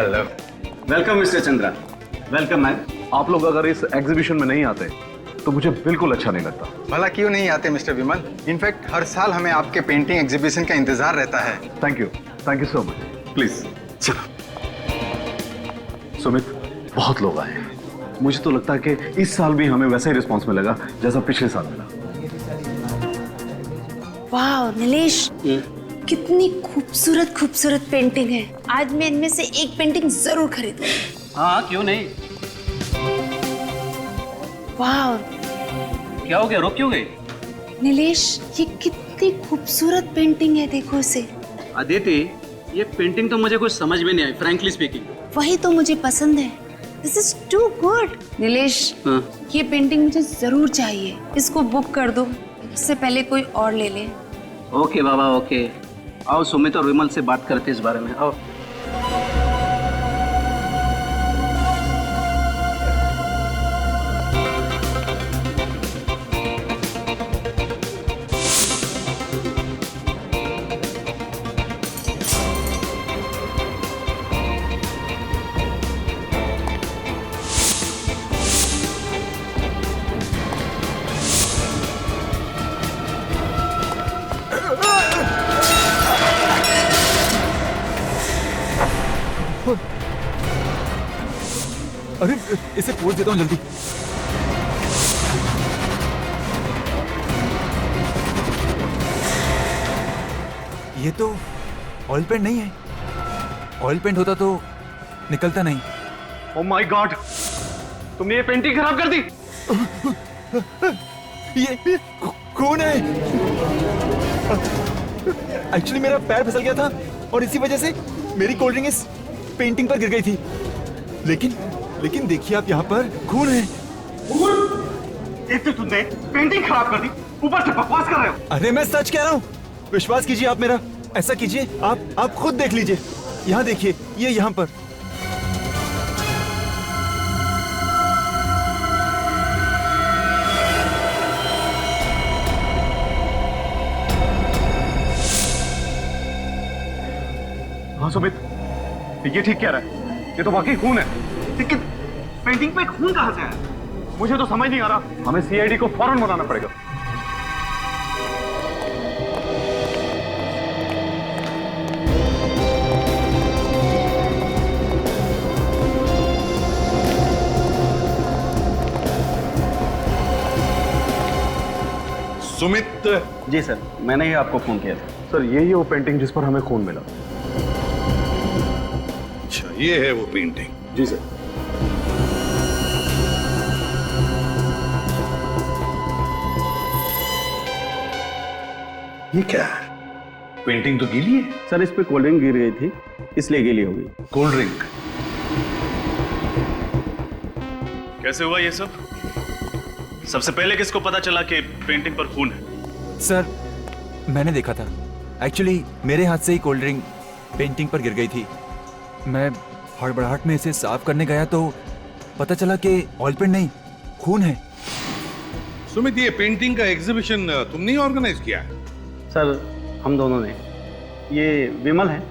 Hello, welcome mister Chandra. Welcome ma'am. आप लोग अगर इस एग्जीबिशन में नहीं आते तो मुझे बिल्कुल अच्छा नहीं लगता। भला क्यों नहीं आते मिस्टर विमल? इनफैक्ट हर साल हमें आपके पेंटिंग एग्जीबिशन का इंतजार रहता है। Thank you so much. Please चलो। सुमित, बहुत लोग आए हैं। मुझे तो लगता है कि इस साल भी हमें वैसा ही रिस्पॉन्स मिलेगा जैसा पिछले साल मिला। वाह नीलेश, कितनी खूबसूरत खूबसूरत पेंटिंग है। आज मैं इनमें से एक पेंटिंग जरूर खरीदूंगी। हाँ, क्यों नहीं। वाह क्या हो गया, रुक क्यों गई? नीलेश, ये कितनी खूबसूरत पेंटिंग है, देखो इसे। अदिति, ये पेंटिंग तो मुझे कुछ समझ में नहीं आई, फ्रैंकली स्पीकिंग। वही तो मुझे पसंद है। This is too good. Nilesh, ये पेंटिंग मुझे जरूर चाहिए। इसको बुक कर दो, इससे पहले कोई और ले ले। ओके बाबा, ओके। आओ सुमित और विमल से बात करते इस बारे में। आओ। अरे इसे पोज देता हूँ जल्दी। ये तो ऑयल पेंट नहीं है। ऑयल पेंट होता तो निकलता नहीं। ओह माय गॉड, तुमने ये पेंटिंग खराब कर दी। ये कौन है? एक्चुअली मेरा पैर फिसल गया था और इसी वजह से मेरी कोल्ड ड्रिंक इस पेंटिंग पर गिर गई थी। लेकिन देखिए आप, यहाँ पर खून है। एक तो तुमने पेंटिंग खराब कर दी, ऊपर से बकवास कर रहे हो। अरे मैं सच कह रहा हूँ, विश्वास कीजिए आप मेरा। ऐसा कीजिए, आप खुद देख लीजिए। यहाँ देखिए, ये यहाँ पर। हाँ सुमित, ये ठीक कह रहा है। ये तो वाकई खून है। लेकिन पेंटिंग पे खून कहाँ से आया? मुझे तो समझ नहीं आ रहा। हमें सीआईडी को फौरन बुलाना पड़ेगा। सुमित। जी सर, मैंने ही आपको फोन किया था। सर, यही वो पेंटिंग जिस पर हमें खून मिला। अच्छा, ये है वो पेंटिंग। जी सर। ये क्या है? पेंटिंग तो गीली है। सर, इस पे कोल्ड ड्रिंक गिर गई थी, इसलिए गीली हो गई। Cold drink? कैसे हुआ ये सब? सबसे पहले किसको पता चला कि पेंटिंग पर खून है? सर, मैंने देखा था। एक्चुअली मेरे हाथ से ही कोल्ड ड्रिंक पेंटिंग पर गिर गई थी। मैं हड़बड़ाहट में इसे साफ करने गया तो पता चला कि ऑयल पेंट नहीं, खून है। सुमित, ये पेंटिंग का एग्जीबिशन तुमने ही ऑर्गेनाइज किया है? सर, हम दोनों ने। ये विमल है,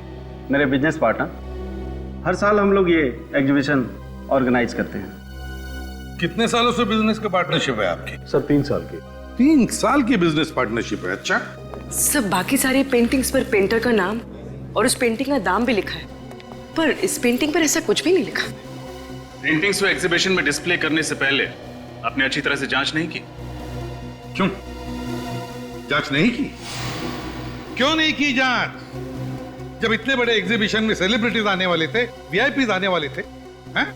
मेरे बिजनेस पार्टनर। हर साल हम लोग ये एग्जीबिशन ऑर्गेनाइज करते हैं। कितने सालों से बिजनेस का पार्टनरशिप है आपकी? सर, 3 साल की। 3 साल की बिजनेस पार्टनरशिप है। अच्छा। सब बाकी सारी पेंटिंग्स पर पेंटर का नाम और उस पेंटिंग का दाम भी लिखा है, पर इस पेंटिंग पर ऐसा कुछ भी नहीं लिखा। पेंटिंग्स को एग्जीबिशन में डिस्प्ले करने से पहले आपने अच्छी तरह से जांच नहीं की? क्यों जांच नहीं की? क्यों नहीं की जांच? जब इतने बड़े एग्जीबिशन में सेलिब्रिटीज आने वाले थे, वीआईपीज आने वाले थे, हैं?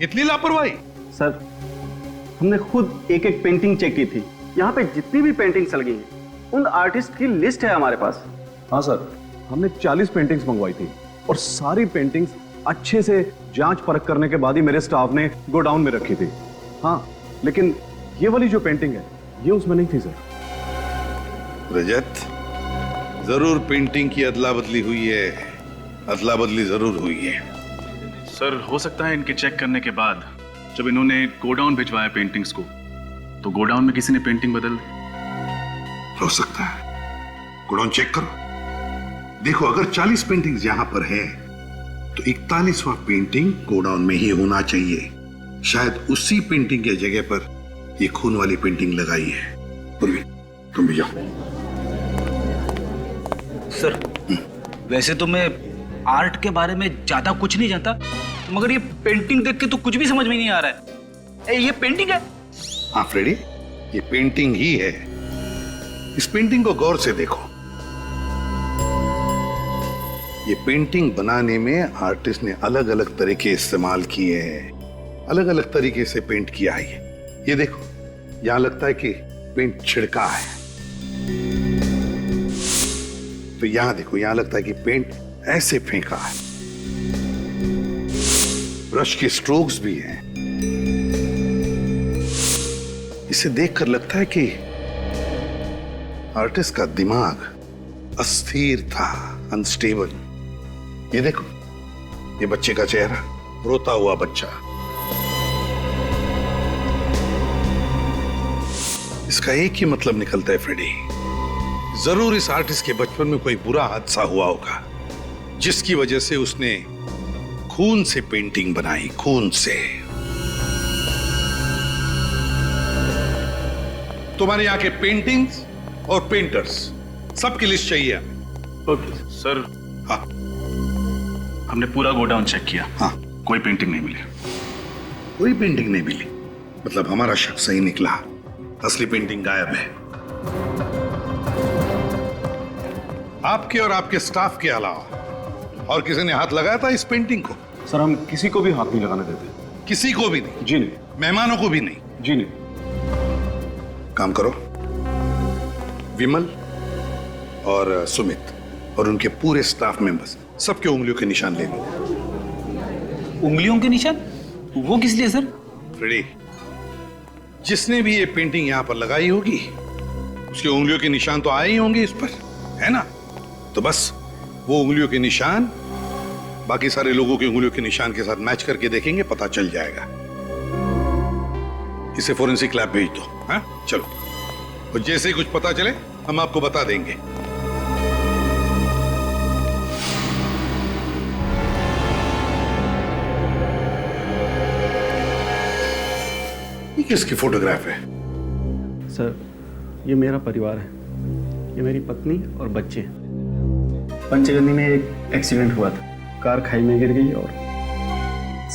इतनी लापरवाही? सर, हमने खुद एक एक पेंटिंग चेक की थी। यहाँ पे जितनी भी पेंटिंग चल गई हैं, उन आर्टिस्ट की लिस्ट है हमारे पास। हाँ सर, हमने 40 पेंटिंग्स मंगवाई थी और सारी पेंटिंग्स अच्छे से जांच परख करने के बाद ही मेरे स्टाफ ने गोडाउन में रखी थी। हाँ, लेकिन ये वाली जो पेंटिंग है, ये उसमें नहीं थी सर। रजत, जरूर पेंटिंग की अदला बदली हुई है। अदला बदली जरूर हुई है। सर, हो सकता है इनके चेक करने के बाद जब इन्होंने गोडाउन भिजवाया पेंटिंग्स को, तो गोडाउन में किसी ने पेंटिंग बदल दी। हो सकता है। गोडाउन चेक करो, देखो अगर 40 पेंटिंग्स यहां पर है तो 41वां पेंटिंग गोडाउन में ही होना चाहिए। शायद उसी पेंटिंग के जगह पर ये खून वाली पेंटिंग लगाई है। पूर्वी, तुम भी जाओ। सर, वैसे तो मैं आर्ट के बारे में ज्यादा कुछ नहीं जानता, मगर ये पेंटिंग देख के तो कुछ भी समझ में नहीं आ रहा है। ये पेंटिंग है? हाँ फ्रेडी, ये पेंटिंग ही है। इस पेंटिंग को गौर से देखो। ये पेंटिंग बनाने में आर्टिस्ट ने अलग अलग तरीके इस्तेमाल किए हैं, अलग अलग तरीके से पेंट किया है। ये देखो, यहां लगता है कि पेंट छिड़का है, तो यहां देखो, यहां लगता है कि पेंट ऐसे फेंका है। ब्रश के स्ट्रोक्स भी हैं। इसे देखकर लगता है कि आर्टिस्ट का दिमाग अस्थिर था, अनस्टेबल। ये देखो, ये बच्चे का चेहरा, रोता हुआ बच्चा। इसका एक ही मतलब निकलता है फ्रेडी, जरूर इस आर्टिस्ट के बचपन में कोई बुरा हादसा हुआ होगा, जिसकी वजह से उसने खून से पेंटिंग बनाई, खून से। तुम्हारे यहाँ के पेंटिंग्स और पेंटर्स सबकी लिस्ट चाहिए हमें। ओके सर, हाँ हमने पूरा गोडाउन चेक किया। हाँ, कोई पेंटिंग नहीं मिली। कोई पेंटिंग नहीं मिली? मतलब हमारा शक सही निकला, असली पेंटिंग गायब है। आपके और आपके स्टाफ के अलावा और किसी ने हाथ लगाया था इस पेंटिंग को? सर, हम किसी को भी हाथ नहीं लगाने देते। किसी को भी नहीं? जी नहीं। मेहमानों को भी नहीं? जी नहीं। काम करो, विमल और सुमित और उनके पूरे स्टाफ मेंबर्स, सबके उंगलियों के निशान ले लो। उंगलियों के निशान? वो किस लिए सर? फ्रेडी, जिसने भी ये पेंटिंग यहां पर लगाई होगी, उसकी उंगलियों के निशान तो आए ही होंगे इस पर, है ना? तो बस वो उंगलियों के निशान बाकी सारे लोगों की उंगलियों के निशान के साथ मैच करके देखेंगे, पता चल जाएगा। इसे फोरेंसिक लैब भेज दो। हाँ, चलो। और जैसे ही कुछ पता चले हम आपको बता देंगे। ये किसकी फोटोग्राफ है? सर, ये मेरा परिवार है। ये मेरी पत्नी और बच्चे। पंचगंदी में एक एक्सीडेंट हुआ था, कार खाई में गिर गई और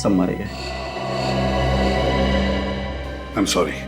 सब मारे गए। I am sorry.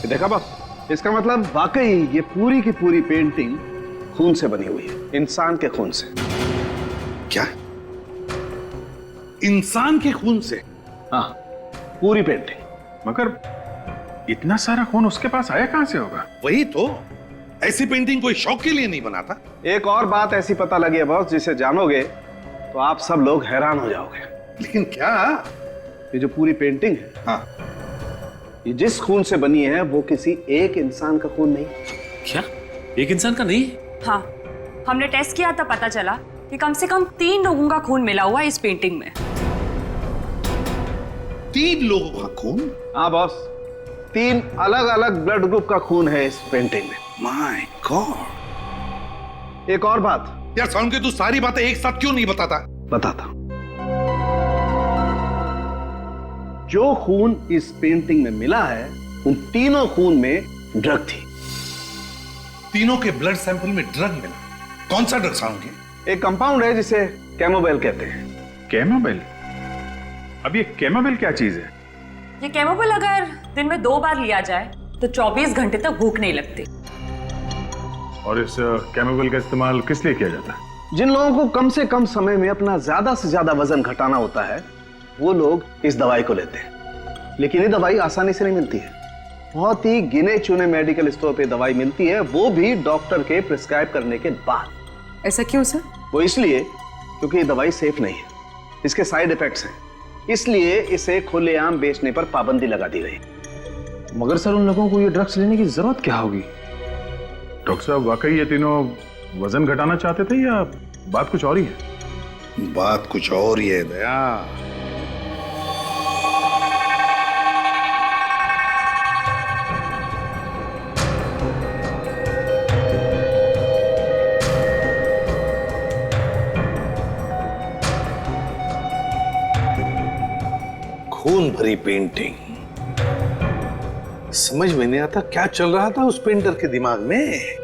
देखा बस, इसका मतलब वाकई ये पूरी की पूरी पेंटिंग खून से बनी हुई है, इंसान के खून से। क्या? इंसान के खून से? हाँ, पूरी पेंटिंग। मगर इतना सारा खून उसके पास आया कहां से होगा? वही तो, ऐसी पेंटिंग कोई शौक के लिए नहीं बनाता। एक और बात ऐसी पता लगी है बॉस, जिसे जानोगे तो आप सब लोग हैरान हो जाओगे। लेकिन क्या? ये जो पूरी पेंटिंग है, हाँ, ये जिस खून से बनी है वो किसी एक इंसान का खून नहीं। क्या? एक इंसान का नहीं? हाँ, हमने टेस्ट किया था, पता चला कि कम से कम 3 लोगों का खून मिला हुआ है इस पेंटिंग में। 3 लोगों का खून? हाँ बॉस, 3 अलग अलग ब्लड ग्रुप का खून है इस पेंटिंग में। My God. एक और बात यार साउंड के, तू सारी बातें एक साथ क्यों नहीं बताता? बताता। जो खून इस पेंटिंग में मिला है, उन तीनों खून में ड्रग थी। तीनों के ब्लड सैंपल में ड्रग मिला? कौन सा ड्रग साउंड के? एक कंपाउंड है जिसे कैमोबेल कहते हैं। कैमोबेल? अब ये कैमोबेल क्या चीज है? ये कैमोबेल अगर दिन में 2 बार लिया जाए तो 24 घंटे तक भूख नहीं लगती। और इस कैमोबेल का इस्तेमाल किस लिए किया जाता है? जिन लोगों को कम से कम समय में अपना ज्यादा से ज्यादा वजन घटाना होता है, वो लोग इस दवाई को लेते हैं। लेकिन ये दवाई आसानी से नहीं मिलती है, बहुत ही गिने चुने मेडिकल स्टोर पे दवाई मिलती है, वो भी डॉक्टर के प्रिस्क्राइब करने के बाद। ऐसा क्यों सर? वो इसलिए क्योंकि ये दवाई सेफ नहीं है, इसके साइड इफेक्ट्स हैं, इसलिए इसे खुलेआम बेचने पर पाबंदी लगा दी गई। मगर सर उन लोगों को ये ड्रग्स लेने की जरूरत क्या होगी? डॉक्टर साहब वाकई ये तीनों वजन घटाना चाहते थे या बात कुछ और ही है? बात कुछ और ही है दया। खून भरी पेंटिंग, समझ में नहीं आता क्या चल रहा था उस पेंटर के दिमाग में।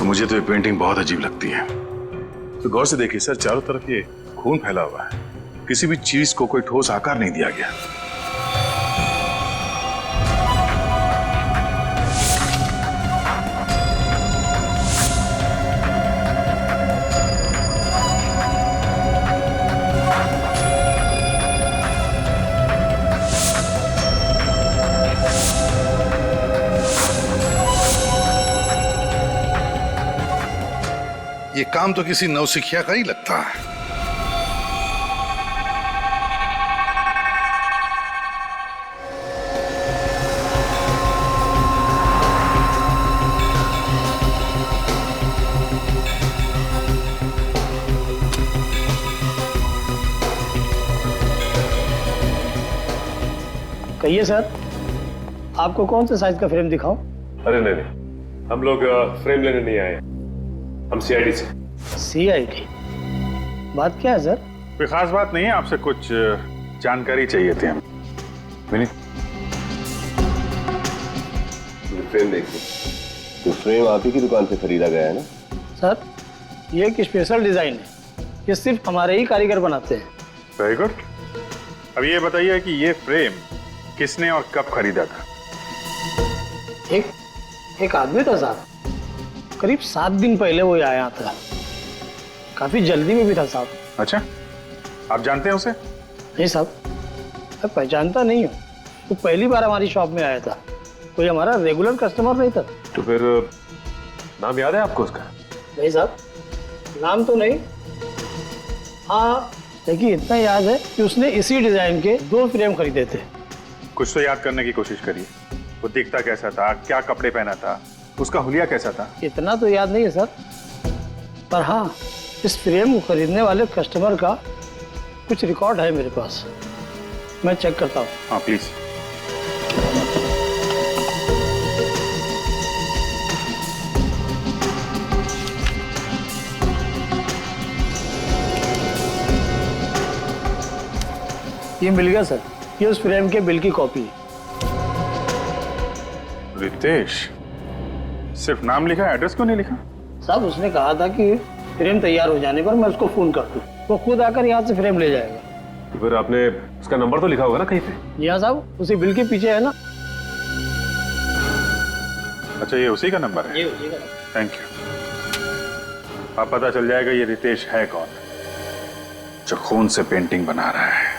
मुझे तो ये पेंटिंग बहुत अजीब लगती है। तो गौर से देखिए सर, चारों तरफ ये खून फैला हुआ है, किसी भी चीज को कोई ठोस आकार नहीं दिया गया। ये काम तो किसी नौसिखिया का ही लगता है। कहिए सर, आपको कौन सा साइज का फ्रेम दिखाऊं? अरे नहीं, हम लोग फ्रेम लेने नहीं आए, हम सीआईडी से। सीआईडी? बात क्या है सर? कोई खास बात नहीं है, आपसे कुछ जानकारी चाहिए थी हम। विनीत, फ्रेम देखिए, तो फ्रेम आप ही की दुकान से खरीदा गया है ना? सर, ये एक स्पेशल डिजाइन है, ये सिर्फ हमारे ही कारीगर बनाते हैं। Very good. अब ये बताइए कि ये फ्रेम किसने और कब खरीदा था? एक आदमी था साहब, करीब 7 दिन पहले वो आया था, काफी जल्दी में भी था साहब। अच्छा, आप जानते हैं उसे? नहीं साहब, मैं पहचानता नहीं हूँ, वो पहली बार हमारी शॉप में आया था, कोई हमारा रेगुलर कस्टमर नहीं था। तो फिर नाम याद है आपको उसका? नहीं साहब, नाम तो नहीं। हाँ, लेकिन इतना याद है कि उसने इसी डिजाइन के 2 फ्रेम खरीदे थे। कुछ तो याद करने की कोशिश करिए। वो दिखता कैसा था, क्या कपड़े पहना था, उसका हुलिया कैसा था? इतना तो याद नहीं है सर, पर हाँ, इस फ्रेम को खरीदने वाले कस्टमर का कुछ रिकॉर्ड है मेरे पास, मैं चेक करता हूँ। हाँ प्लीज। ये मिल गया सर, ये उस फ्रेम के बिल की कॉपी है। रितेश, सिर्फ नाम लिखा, एड्रेस क्यों नहीं लिखा? साहब, उसने कहा था कि फ्रेम तैयार हो जाने पर मैं उसको फोन कर दूं, वो खुद आकर यहाँ से फ्रेम ले जाएगा। तो फिर आपने उसका नंबर तो लिखा होगा ना कहीं पे? जी हाँ साहब, उसी बिल के पीछे है ना। अच्छा, ये उसी का नंबर है? ये उसी का। Thank you. अब पता चल जाएगा ये रितेश है कौन, जो खून से पेंटिंग बना रहा है।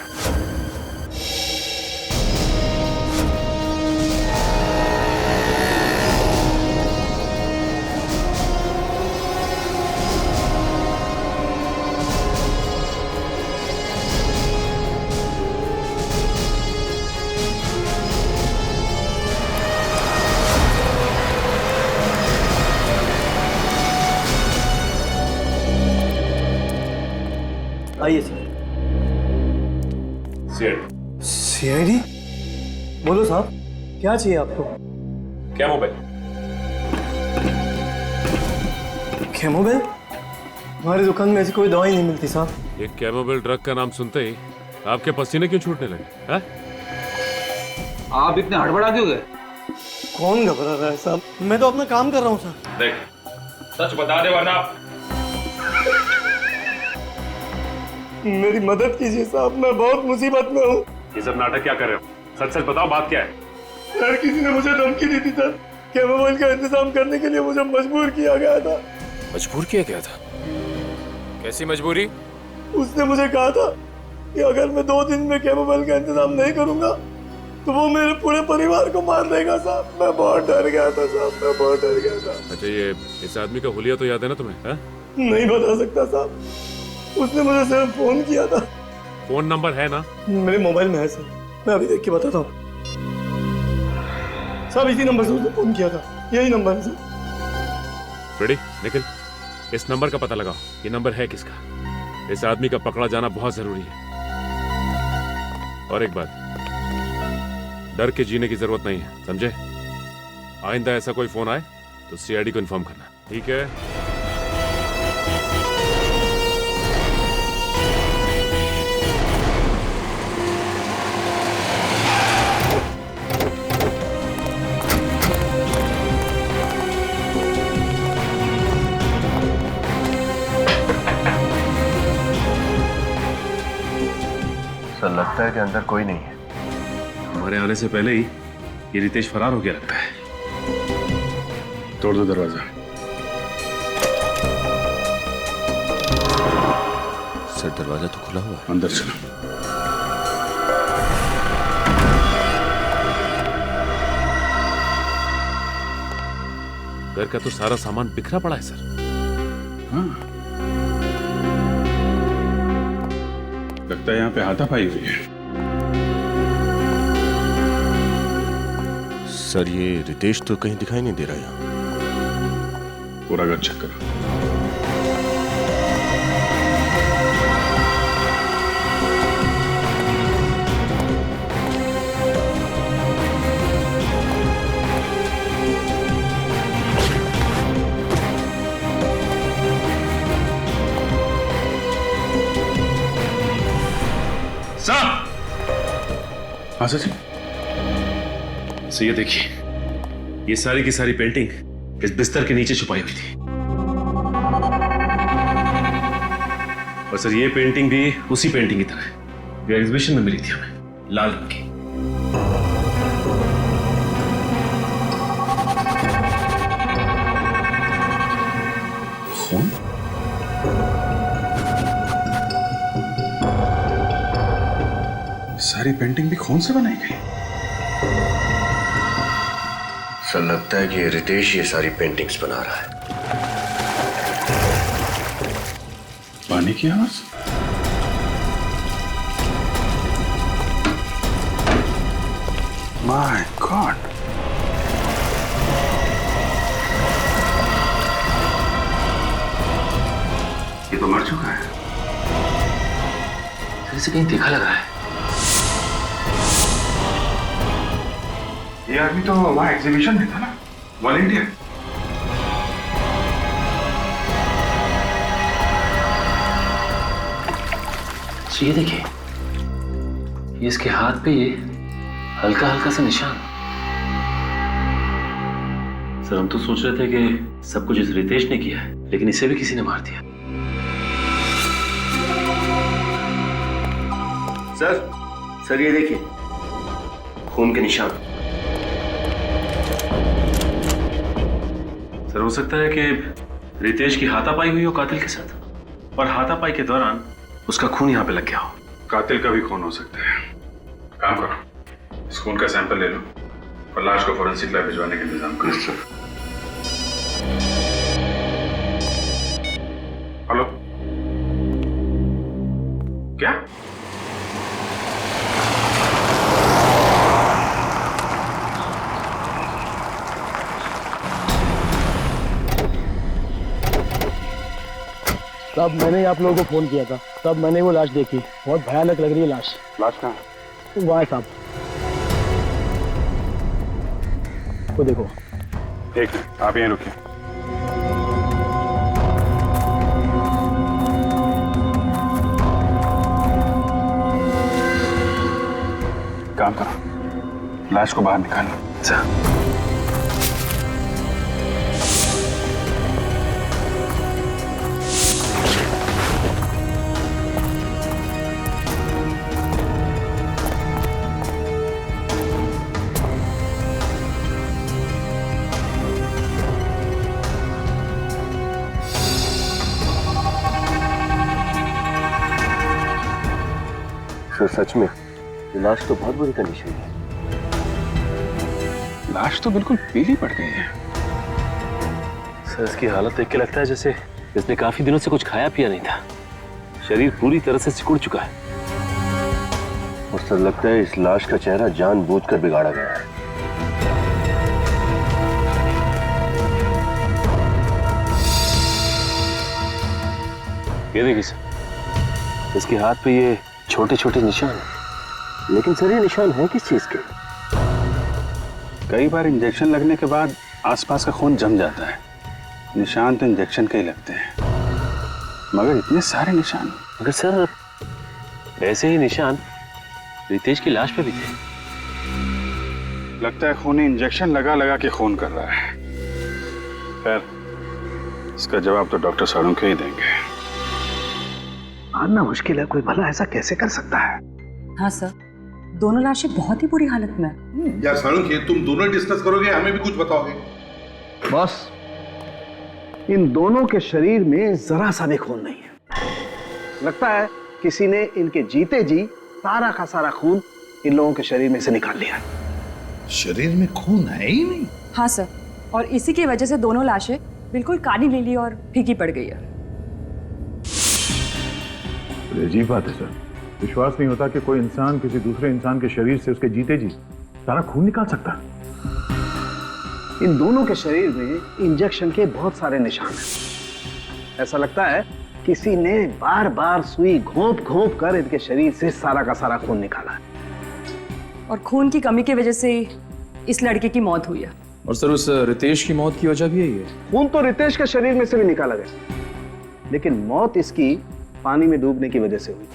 आइए सर। सीआईडी? बोलो साहब, क्या चाहिए आपको? क्या मोबाइल? कैमोबेल? हमारी दुकान में ऐसी कोई दवाई नहीं मिलती साहब। ये कैमोबेल ड्रग का नाम सुनते ही आपके पसीने क्यों छूटने लगे? हैं? आप इतने हड़बड़ा क्यों गए? कौन घबरा रहा है साहब, मैं तो अपना काम कर रहा हूँ सर। देख, सच बता दे वरना। मेरी मदद कीजिए साहब, मैं बहुत मुसीबत में हूँ। ये सब नाटक क्या कर रहे हो? सच सच बताओ, बात क्या है? सर, किसी ने मुझे धमकी दी थी सर, कैमोमाइल का इंतजाम करने के लिए मुझे मजबूर किया गया था। मजबूर किया गया था? कैसी मजबूरी? उसने मुझे कहा था कि अगर मैं 2 दिन में कैमोमाइल का इंतजाम नहीं करूंगा तो वो मेरे पूरे परिवार को मार देगा साहब। मैं बहुत डर गया था साहब, मैं बहुत डर गया था। अच्छा, ये इस आदमी का हुलिया तो याद है ना तुम्हें? हा? नहीं बता सकता साहब, उसने मुझे सिर्फ फोन किया था। फोन नंबर है ना? मेरे मोबाइल में है सर, मैं अभी देख के बताता हूँ। साहब इसी नंबर से उसने फोन किया था, यही नंबर है सर। रेडी, निखिल, इस नंबर का पता लगाओ। ये नंबर है किसका? इस आदमी का पकड़ा जाना बहुत जरूरी है। और एक बात, डर के जीने की जरूरत नहीं है, समझे? आइंदा ऐसा कोई फोन आए तो सीआईडी को इन्फॉर्म करना, ठीक है? सर लगता है कि अंदर कोई नहीं है। हमारे आने से पहले ही ये रितेश फरार हो गया लगता है। तोड़ दो दरवाजा। सर दरवाजा तो खुला हुआ है। अंदर चलो। घर का तो सारा सामान बिखरा पड़ा है सर। हाँ, लगता है यहाँ पे हाथापाई हुई है। सर ये रितेश तो कहीं दिखाई नहीं दे रहा यहाँ। पूरा घर चेक करो। हाँ सर जी, ये देखिए, ये सारी की सारी पेंटिंग इस बिस्तर के नीचे छुपाई हुई थी। और सर ये पेंटिंग भी उसी पेंटिंग की तरह ये एग्जीबिशन में मिली थी हमें, लाल रंग की। खून? सारी पेंटिंग भी खून से बनाई गई। सर लगता है कि रितेश ये सारी पेंटिंग्स बना रहा है। पानी की आवाज? माय गॉड, ये तो मर चुका है। इसे कहीं देखा लगा है। ये आदमी तो वहां एग्जीबिशन में था ना, वॉलंटियर। ये देखिए, ये इसके हाथ पे ये हल्का हल्का सा निशान। सर हम तो सोच रहे थे कि सब कुछ इस रितेश ने किया है, लेकिन इसे भी किसी ने मार दिया। सर ये देखिए, खून के निशान। सर हो सकता है कि रितेश की हाथापाई हुई हो कातिल के साथ, और हाथापाई के दौरान उसका खून यहाँ पे लग गया हो। कातिल का भी खून हो सकता है। काम करो, इस खून का सैंपल ले लो और लाश को फोरेंसिक लैब भिजवाने का इंतजाम करो। हेलो, क्या? तब मैंने आप लोगों को फोन किया था, तब मैंने वो लाश देखी। बहुत भयानक लग रही है लाश। लाश कहाँ है? वहाँ है साहब, वो देखो। एक मिनट, आप यहीं रुकिए। काम करो, लाश को बाहर निकालो। सर सच में ये लाश तो बहुत बुरी कंडीशन है। लाश तो बिल्कुल पीली पड़ गई है। सर इसकी हालत देख के लगता है जैसे इसने काफी दिनों से कुछ खाया पिया नहीं था। शरीर पूरी तरह से सिकुड़ चुका है और सर लगता है इस लाश का चेहरा जानबूझकर बिगाड़ा गया है। ये देखिए सर, इसके हाथ पे ये छोटे छोटे निशान हैं। लेकिन सर ये निशान है किस चीज के? कई बार इंजेक्शन लगने के बाद आसपास का खून जम जाता है। निशान तो इंजेक्शन के ही लगते हैं, मगर इतने सारे निशान। मगर सर ऐसे ही निशान रितेश की लाश पे भी थे। लगता है खूनी इंजेक्शन लगा लगा के खून कर रहा है। खैर इसका जवाब तो डॉक्टर साड़ुंखे ही देंगे। मानना मुश्किल है, कोई भला ऐसा कैसे कर सकता है? हाँ सर, दोनों लाशें बहुत ही बुरी हालत में हैं। यार साड़ुंखे, तुम दोनों डिस्कस करोगे, हमें भी कुछ बताओगे? बॉस, इन दोनों के शरीर में जरा सा भी खून नहीं है। लगता है किसी ने इनके जीते जी सारा का सारा खून इन लोगों के शरीर में से निकाल लिया। शरीर में खून है ही नहीं। हाँ सर, और इसी की वजह से दोनों लाशें बिल्कुल काली नीली और फीकी पड़ गई है। अजीब बात है सर, विश्वास नहीं होता कि कोई इंसान किसी दूसरे इंसान के शरीर से उसके जीते जी सारा खून निकाल सकता है। इन दोनों के शरीर में इंजेक्शन के बहुत सारे निशान हैं। ऐसा लगता है किसी ने बार बार सुई घोंप घोंप कर इनके शरीर से सारा का सारा खून निकाला है। और खून की कमी की वजह से इस लड़के की मौत हुई है। और सर उस रितेश की मौत की वजह भी यही है। खून तो रितेश के शरीर में से भी निकाला गया, लेकिन मौत इसकी पानी में डूबने की वजह से हुई।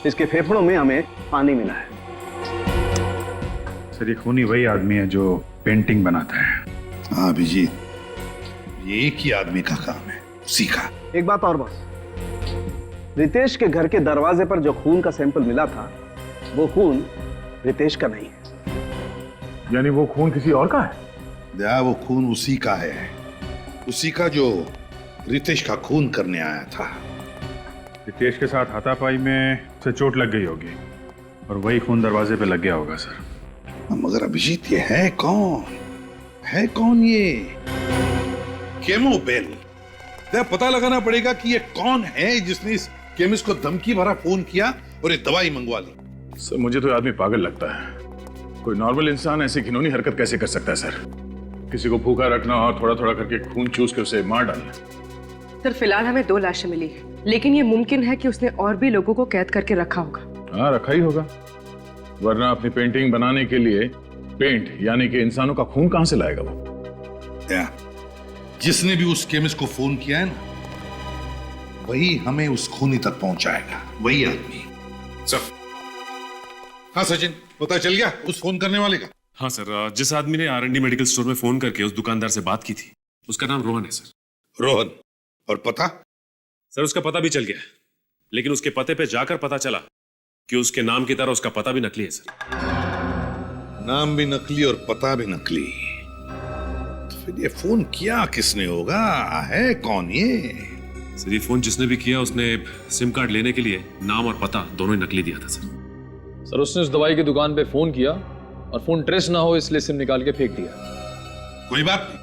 इसके फेफड़ों में हमें पानी मिला है। सर ये खूनी वही आदमी है जो पेंटिंग बनाता है। हाँ अभिजीत, ये एक ही आदमी का काम है, उसी का। एक बात और बॉस, रितेश के घर के दरवाजे पर जो खून का सैंपल मिला था वो खून रितेश का नहीं है। यानी वो खून किसी और का है? दया, वो खून उसी का है, उसी का जो रितेश का खून करने आया था। रितेश के साथ हाथापाई में उसे चोट लग गई होगी और वही खून दरवाजे पे लग गया होगा सर। मगर अभिजीत ये है कौन? है कौन ये? केमोबेल। पता लगाना पड़ेगा कि ये कौन है जिसने इस केमिस्ट को धमकी भरा फोन किया और ये दवाई मंगवा ली। सर मुझे तो आदमी पागल लगता है। कोई नॉर्मल इंसान ऐसी घिनौनी हरकत कैसे कर सकता है सर? किसी को भूखा रखना और थोड़ा थोड़ा करके खून चूस के उसे मार डालना। सर फिलहाल हमें 2 लाशें मिली, लेकिन ये मुमकिन है कि उसने और भी लोगों को कैद करके रखा होगा। हाँ रखा ही होगा, वरना अपनी पेंटिंग बनाने के लिए पेंट यानी कि इंसानों का खून कहां से लाएगा वो? जिसने भी उस केमिस्ट को फोन किया है ना, वही हमें उस खूनी तक पहुंचाएगा, वही आदमी। सर हाँ सचिन, पता चल गया उस फोन करने वाले का? हाँ सर, जिस आदमी ने R&D मेडिकल स्टोर में फोन करके उस दुकानदार से बात की थी, उसका नाम रोहन है सर। रोहन? और पता? सर उसका पता भी चल गया, लेकिन उसके पते पे जाकर पता चला कि उसके नाम की तरह उसका पता भी नकली है सर। नाम भी नकली और पता भी नकली, तो फिर ये फोन किया किसने होगा? है कौन ये? सर ये फोन जिसने भी किया उसने सिम कार्ड लेने के लिए नाम और पता दोनों ही नकली दिया था सर। सर उसने उस दवाई की दुकान पे फोन किया और फोन ट्रेस ना हो इसलिए सिम निकाल के फेंक दिया। कोई बात नहीं,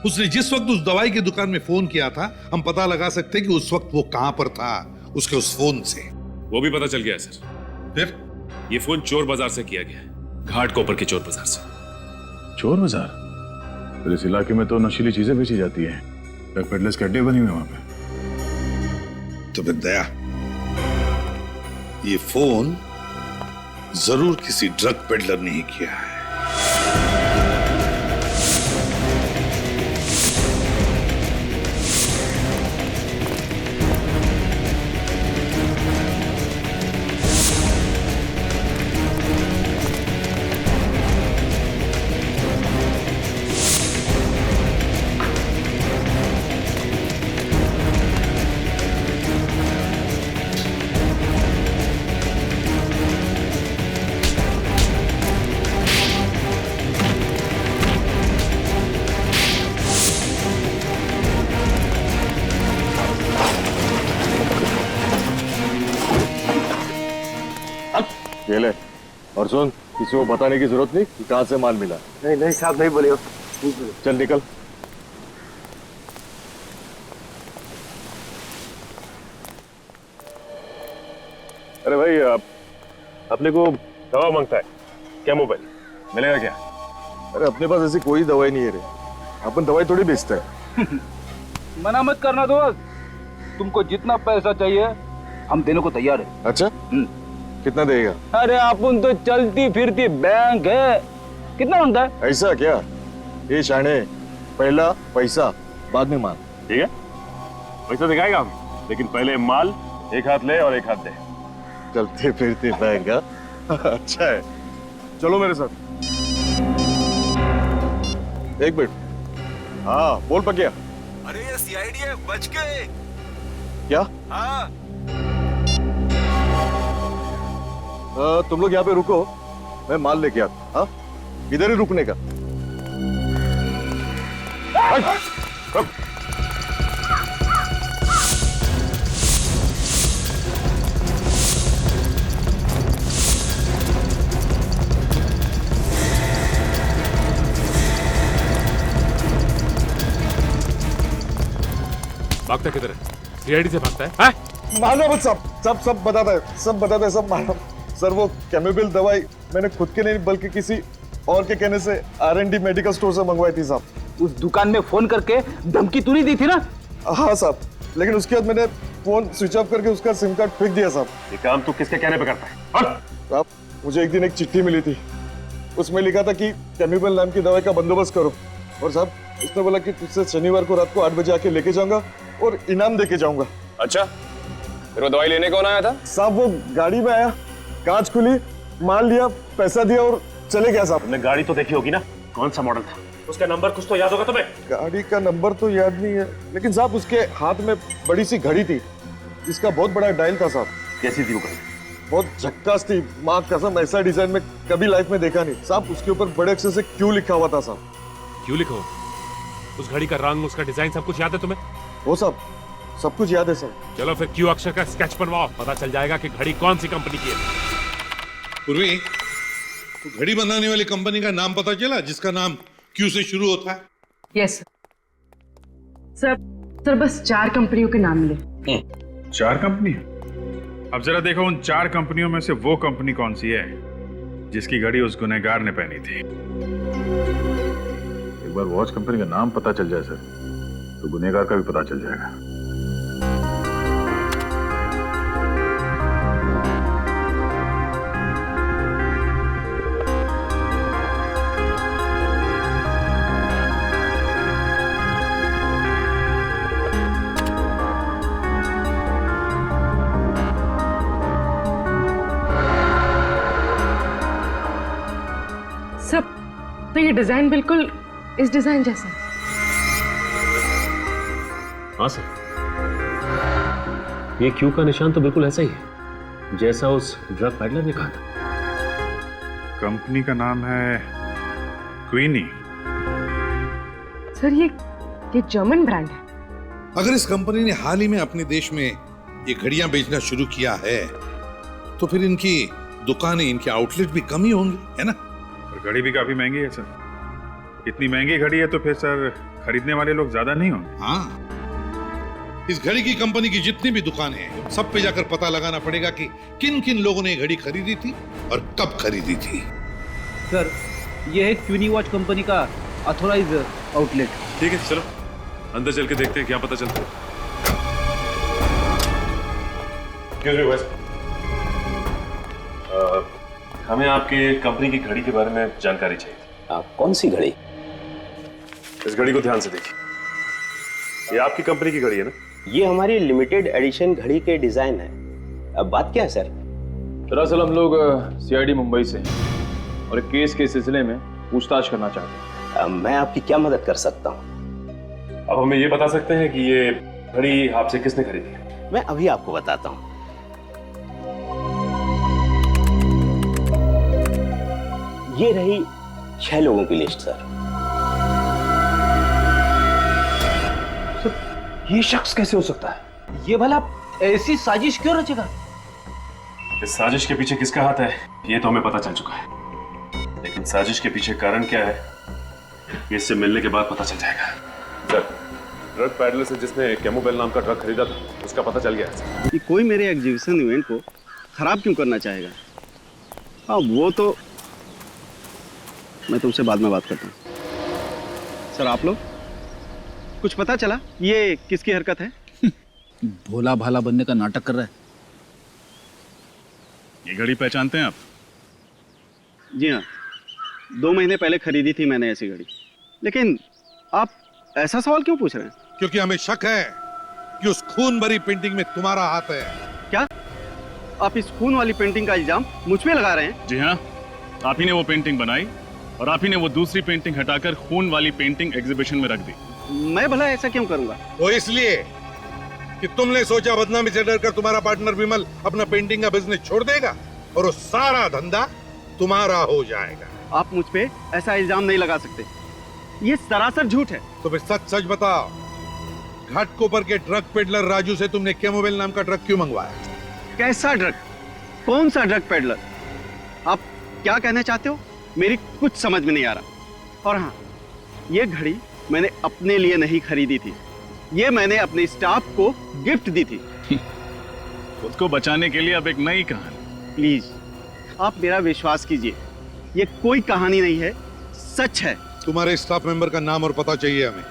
उसने जिस वक्त उस दवाई की दुकान में फोन किया था, हम पता लगा सकते कि उस वक्त वो कहां पर था उसके उस फोन से। वो भी पता चल गया है सर। फिर ये फोन चोर बाजार से किया गया है, घाट कोपर के चोर बाजार से। चोर बाजार? तो इस इलाके में तो नशीली चीजें बेची जाती है, ड्रग पेडलर्स के अड्डे बने हुए वहां पे। तो फिर दया, ये फोन जरूर किसी ड्रग पेडलर ने ही किया है। ये ले, और सुन, किसी को बताने की जरूरत नहीं कि कहाँ से माल मिला। नहीं नहीं साहब, नहीं बोले। चल निकल। अरे भाई, अपने को दवा मांगता है क्या? मोबाइल मिलेगा क्या? अरे अपने पास ऐसी कोई दवाई नहीं है रे, अपन दवाई थोड़ी बेचते हैं। मना मत करना दोस्त, तुमको जितना पैसा चाहिए हम देने को तैयार है। अच्छा, कितना देगा? अरे अपन तो चलती फिरती बैंक है, कितना मांगता है? ऐसा क्या? ये शाने, पहला पैसा बाद में माल। ठीक है, पैसा दिखाएगा हम, लेकिन पहले माल एक हाथ ले और एक हाथ दे। चलते फिरते बैंक? अच्छा है, चलो मेरे साथ। एक मिनट। हाँ बोल पकिया। अरे ये सीआईडी है, बच गए। क्या? हाँ। तुम लोग यहाँ पे रुको, मैं माल लेके आता। हाँ, इधर ही रुकने का। भागता किधर है? सीआईडी से भागता है? मानो मत, सब बताता है, सब बताता है, सब मानो। सर वो कैमोबिल दवाई मैंने खुद के नहीं बल्कि किसी और के कहने से R&D मेडिकल स्टोर से मंगवाई थी साहब। उस दुकान में फोन करके धमकी तू नहीं दी थी ना? हाँ साहब, लेकिन उसके बाद मैंने फोन स्विच ऑफ करके उसका सिम कार्ड फेंक दिया साहब। ये काम तू किसके कहने पे करता है? साहब मुझे एक दिन एक चिट्ठी मिली थी, उसमें लिखा था कि कैमोबिल नाम की दवाई का बंदोबस्त करो, और साहब उसने बोला कि तुझसे शनिवार को रात को 8 बजे आके लेके जाऊंगा और इनाम देके जाऊंगा। अच्छा, फिर वो दवाई लेने कौन आया था? साहब वो गाड़ी में आया, कांच खुली, माल लिया, पैसा दिया और चले गया साहब। तुमने गाड़ी तो देखी होगी ना, कौन सा मॉडल था? उसका नंबर कुछ तो याद होगा तुम्हें? गाड़ी का नंबर तो याद नहीं है, लेकिन साहब उसके हाथ में बड़ी सी घड़ी थी जिसका बहुत बड़ा डायल था साहब। कैसी थी वो घड़ी? बहुत झक्कास थी, माँ कसम ऐसा डिजाइन में कभी लाइफ में देखा नहीं साहब। उसके ऊपर बड़े अक्षर से क्यू लिखा हुआ था साहब। क्यों लिखो? उस घड़ी का रंग, उसका डिजाइन सब कुछ याद है तुम्हें? वो साहब सब कुछ याद है सर। चलो फिर क्यू अक्षर का स्केच बनवाओ, पता चल जाएगा कि घड़ी कौन सी कंपनी की है। पूर्वी, तो घड़ी बनाने वाली कंपनी का नाम पता चला जिसका नाम क्यू से शुरू होता है? यस सर, बस 4 कंपनियों के नाम मिले। 4 कंपनी? अब जरा देखो उन 4 कंपनियों में से वो कंपनी कौन सी है जिसकी घड़ी उस गुनहगार ने पहनी थी। एक बार वॉच कंपनी का नाम पता चल जाए सर, तो गुनहगार का भी पता चल जाएगा। तो ये डिजाइन बिल्कुल इस डिजाइन जैसा है। हाँ सर, ये क्यू का निशान तो बिल्कुल ऐसा ही है जैसा उस ड्रग पैडलर ने कहा था। कंपनी का नाम है क्वीनी। सर ये जर्मन ब्रांड है। अगर इस कंपनी ने हाल ही में अपने देश में ये घड़ियां बेचना शुरू किया है तो फिर इनकी दुकानें, इनके आउटलेट भी कम ही होंगे, है ना? और घड़ी भी काफी महंगी है सर। इतनी महंगी घड़ी है तो फिर सर खरीदने वाले लोग ज्यादा नहीं होंगे। हाँ, इस घड़ी की कंपनी की जितनी भी दुकानें हैं सब पे जाकर पता लगाना पड़ेगा कि किन किन लोगों ने ये घड़ी खरीदी थी और कब खरीदी थी। सर ये है क्वीनी वॉच कंपनी का ऑथोराइज आउटलेट। ठीक है, चलो अंदर चल के देखते हैं क्या पता चलता है। हमें आपके कंपनी की घड़ी के बारे में जानकारी चाहिए थी। कौन सी घड़ी? इस घड़ी को ध्यान से देखिए, ये आपकी कंपनी की घड़ी है ना? ये हमारी लिमिटेड एडिशन घड़ी के डिजाइन है। अब बात क्या है सर? दरअसल हम लोग सीआईडी मुंबई से हैं और एक केस के सिलसिले में पूछताछ करना चाहते हैं। मैं आपकी क्या मदद कर सकता हूँ? अब हमें ये बता सकते हैं कि ये घड़ी आपसे किसने खरीदी है? मैं अभी आपको बताता हूँ। ये रही 6 लोगों की लिस्ट सर। ये शख्स कैसे हो सकता है? ये भला ऐसी साजिश क्यों रचेगा? इस साजिश के पीछे किसका हाथ है ये तो हमें पता चल चुका है, लेकिन साजिश के पीछे कारण क्या है ये इससे मिलने के बाद पता चल जाएगा। सर, ड्रग पैडलर से जिसने कैमोबेल नाम का ड्रग खरीदा था उसका पता चल गया है सर। कि कोई मेरे एग्जीबिशन इवेंट को खराब क्यों करना चाहेगा? हाँ, वो तो मैं तुमसे बाद में बात करता हूँ। सर, आप लोग कुछ पता चला ये किसकी हरकत है? भोला भाला बनने का नाटक कर रहा है। ये घड़ी पहचानते हैं आप? जी हाँ, 2 महीने पहले खरीदी थी मैंने ऐसी घड़ी। लेकिन आप ऐसा सवाल क्यों पूछ रहे हैं? क्योंकि हमें शक है कि उस खून भरी पेंटिंग में तुम्हारा हाथ है। क्या आप इस खून वाली पेंटिंग का इल्जाम मुझ पे लगा रहे हैं? जी हाँ, आप ही ने वो पेंटिंग बनाई और आप ही ने वो दूसरी पेंटिंग हटाकर खून वाली पेंटिंग एग्जीबिशन में रख दी। मैं भला ऐसा क्यों करूंगा? वो इसलिए कि तुमने सोचा बदनामी से डरकर तुम्हारा पार्टनर विमल अपना पेंटिंग का बिजनेस छोड़ देगा और वो सारा धंधा तुम्हारा हो जाएगा। आप मुझ पे ऐसा इल्जाम नहीं लगा सकते, ये सरासर झूठ है। तो फिर सच सच बताओ, घाटकोपर के ड्रग पेडलर राजू से तुमने कैमोबेल नाम का ड्रग क्यों मंगवाया? कैसा ड्रग? कौन सा ड्रग पेडलर? आप क्या कहना चाहते हो? मेरी कुछ समझ में नहीं आ रहा। और हाँ, ये घड़ी मैंने अपने लिए नहीं खरीदी थी, ये मैंने अपने स्टाफ को गिफ्ट दी थी। खुद को बचाने के लिए अब एक नई कहानी। प्लीज आप मेरा विश्वास कीजिए, ये कोई कहानी नहीं है, सच है। तुम्हारे स्टाफ मेंबर का नाम और पता चाहिए हमें।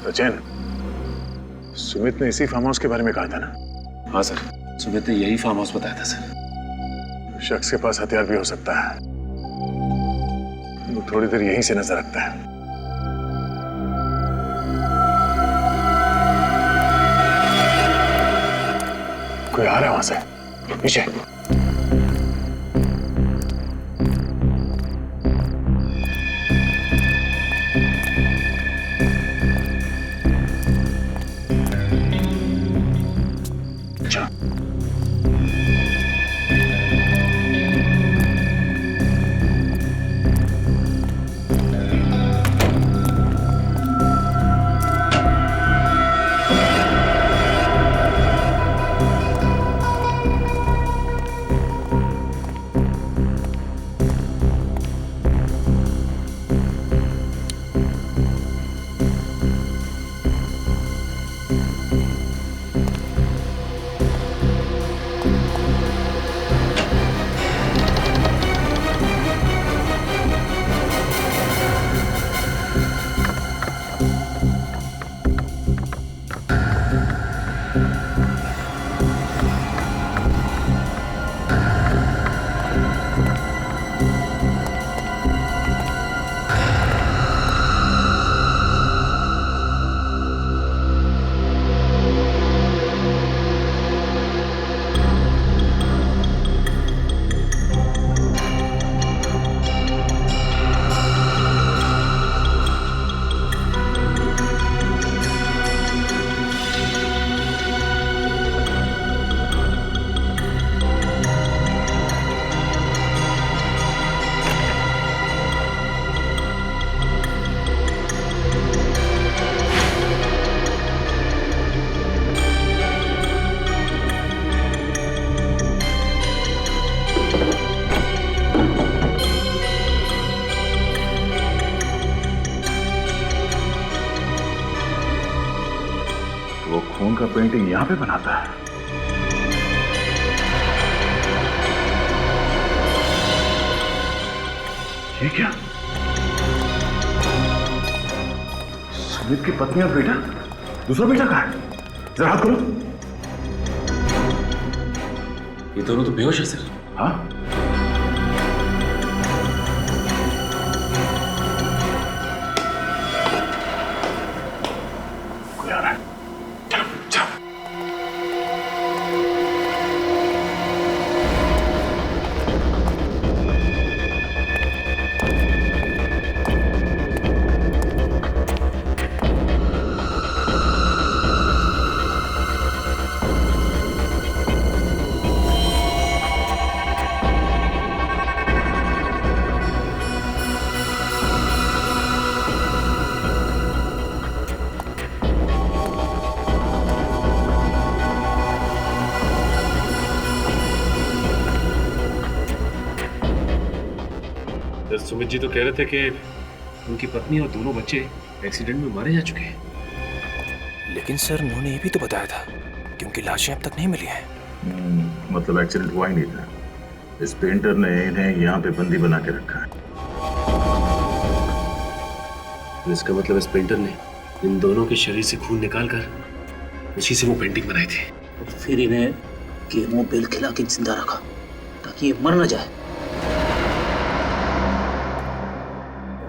सचिन, सुमित ने इसी फार्म हाउस के बारे में कहा था ना? हाँ सर, सुमित ने यही फार्म हाउस बताया था सर। शख्स के पास हथियार भी हो सकता है, वो थोड़ी देर यहीं से नजर रखता है। कोई आ रहा है वहां से, पीछे। खून का पेंटिंग यहां पे बनाता है। ये क्या? सुमित की पत्नी और बेटा? दूसरा बेटा कहाँ है? जरा हाथ खोलो। ये दोनों तो बेहोश है सर। हाँ? कोई आ रहा है। सुमित जी तो कह रहे थे कि उनकी पत्नी और दोनों बच्चे एक्सीडेंट में मारे जा चुके हैं। लेकिन सर उन्होंने ये भी तो बताया था कि उनकी लाशें अब तक नहीं मिली हैं। मतलब एक्सीडेंट हुआ ही नहीं था। इस पेंटर ने इन्हें यहाँ पे बंदी बना के रखा है। तो इसका मतलब इस पेंटर ने इन दोनों के शरीर से खून निकालकर उसी से वो पेंटिंग बनाई थी और फिर इन्हें केमो बेल खिला के जिंदा रखा ताकि ये मर न जाए।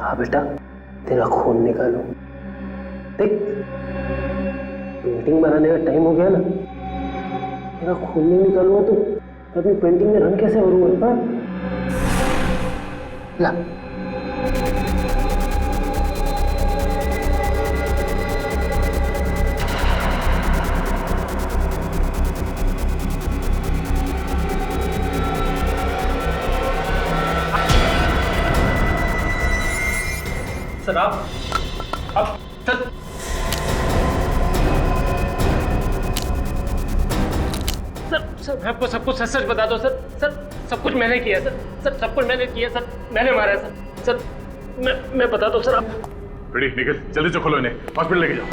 हाँ बेटा, तेरा खून निकालो। देख, पेंटिंग बनाने का टाइम हो गया ना, तेरा खून नहीं निकालूंगा तो अपनी पेंटिंग में रंग कैसे भरूंगा? ला। सर आप सर सर मैं आपको सब कुछ सच सच बता दो सर। सर सब कुछ मैंने किया सर। सर सब कुछ मैंने किया सर। मैंने मारा सर। सर मैं बता दो सर। आप रेडी निकल, जल्दी से खोलो इन्हें, हॉस्पिटल लेके जाओ।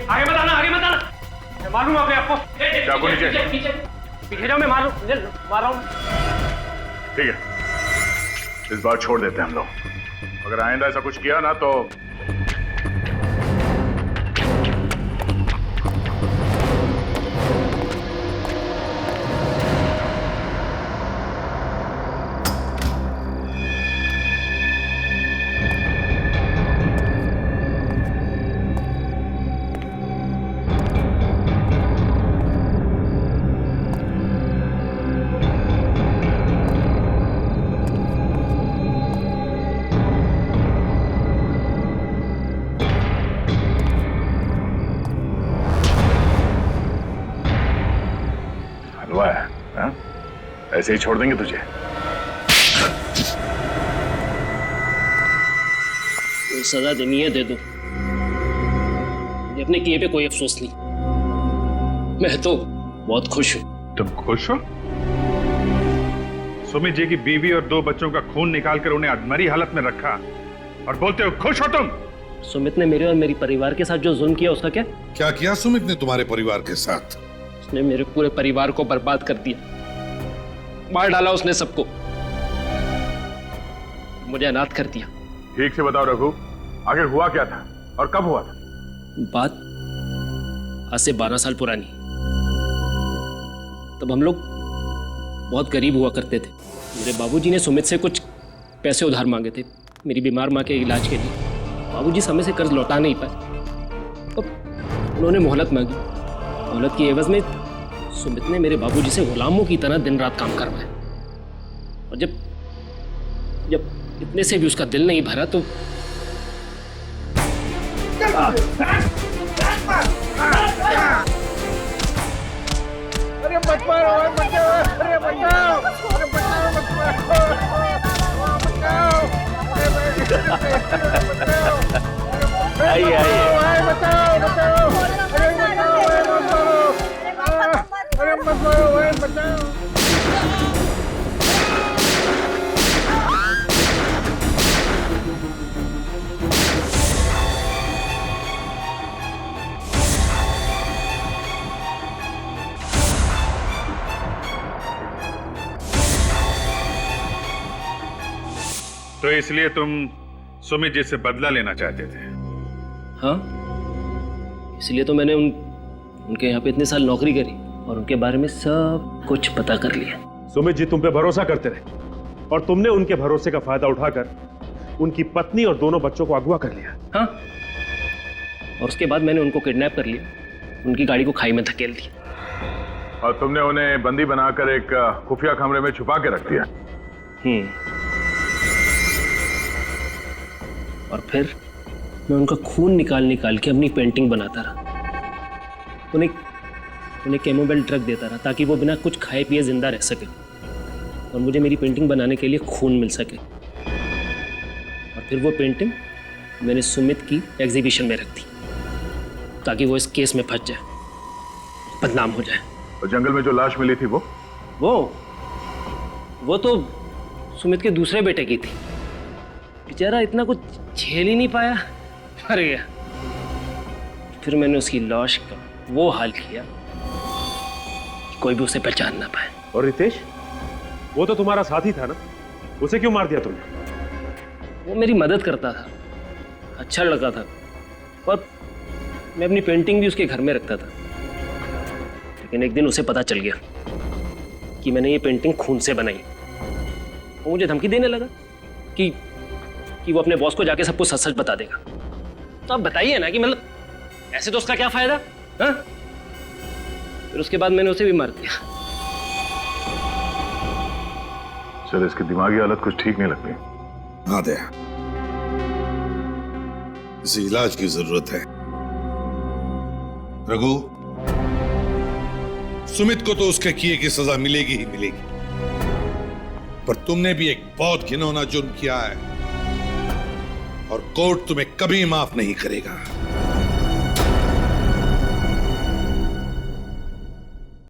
आगे मत आना, आगे मत आना। मैं मारूंगा अपने आपको। चाकू नीचे। पीछे जाओ, मैं मार रहा हूँ। ठीक है, इस बार छोड़ देते हैं हम लोग। अगर आइंदा ऐसा कुछ किया ना तो ऐसे ही छोड़ देंगे तुझे? कोई सजा देनी है दे दो, अपने किए पे कोई अफसोस नहीं। मैं तो बहुत खुश हूं। तुम खुश हो? सुमित जी की बीवी और 2 बच्चों का खून निकालकर उन्हें अधमरी हालत में रखा और बोलते हो खुश हो तुम? सुमित ने मेरे और मेरी परिवार के साथ जो जुल्म किया उसका क्या? क्या किया सुमित ने तुम्हारे परिवार के साथ? उसने मेरे पूरे परिवार को बर्बाद कर दिया, मार डाला उसने सबको, मुझे अनाथ कर दिया। ठीक से बताओ रघु, आखिर हुआ क्या था और कब हुआ था? बात आज से 12 साल पुरानी। तब हम लोग बहुत गरीब हुआ करते थे। मेरे बाबूजी ने सुमित से कुछ पैसे उधार मांगे थे मेरी बीमार माँ के इलाज के लिए। बाबूजी समय से कर्ज लौटा नहीं पाए, तो उन्होंने मोहलत मांगी। मोहलत की एवज में सुमित ने मेरे बाबूजी से गुलामों की तरह दिन रात काम करवाया। और जब इतने से भी उसका दिल नहीं भरा तो अरे मत मारो, बचाओ, अरे बचाओ, अरे बचाओ, मत मारो, बचाओ, आइए आइए, बचाओ, बचाओ, अरे बचाओ, अरे मत मारो, अरे बचाओ। तो इसलिए तुम सुमित जी से बदला लेना चाहते थे? हाँ, इसलिए तो मैंने उनके यहाँ पे इतने साल नौकरी करी और उनके बारे में सब कुछ पता कर लिया। सुमित जी तुम पे भरोसा करते रहे और तुमने उनके भरोसे का फायदा उठाकर उनकी पत्नी और दोनों बच्चों को अगवा कर लिया। हाँ, और उसके बाद मैंने उनको किडनैप कर लिया, उनकी गाड़ी को खाई में धकेल दिया। और तुमने उन्हें बंदी बनाकर एक खुफिया कमरे में छुपा के रख दिया। और फिर मैं उनका खून निकाल के अपनी पेंटिंग बनाता रहा। उन्हें केमोबेल ड्रग देता रहा ताकि वो बिना कुछ खाए पिए जिंदा रह सके और मुझे मेरी पेंटिंग बनाने के लिए खून मिल सके। और फिर वो पेंटिंग मैंने सुमित की एग्जीबिशन में रख दी। ताकि वो इस केस में फंस जाए, बदनाम हो जाए। और जंगल में जो लाश मिली थी वो तो सुमित के दूसरे बेटे की थी। बेचारा इतना कुछ झेल ही नहीं पाया, मर गया। फिर मैंने उसकी लाश का वो हाल किया कि कोई भी उसे पहचान ना पाए। और रितेश, वो तो तुम्हारा साथी था ना, उसे क्यों मार दिया तुमने? वो मेरी मदद करता था, अच्छा लड़का था, और मैं अपनी पेंटिंग भी उसके घर में रखता था। लेकिन एक दिन उसे पता चल गया कि मैंने ये पेंटिंग खून से बनाई। वो मुझे धमकी देने लगा कि वो अपने बॉस को जाके सब कुछ सच सच बता देगा। तो आप बताइए ना कि मतलब ऐसे तो उसका क्या फायदा? हाँ? फिर उसके बाद मैंने उसे भी मार दिया। चल, इसकी दिमागी हालत कुछ ठीक नहीं लगती। हाँ दया, इसे इलाज की जरूरत है। रघु, सुमित को तो उसके किए की सजा मिलेगी ही मिलेगी, पर तुमने भी एक बहुत घिनौना जुर्म किया है और कोर्ट तुम्हें कभी माफ नहीं करेगा।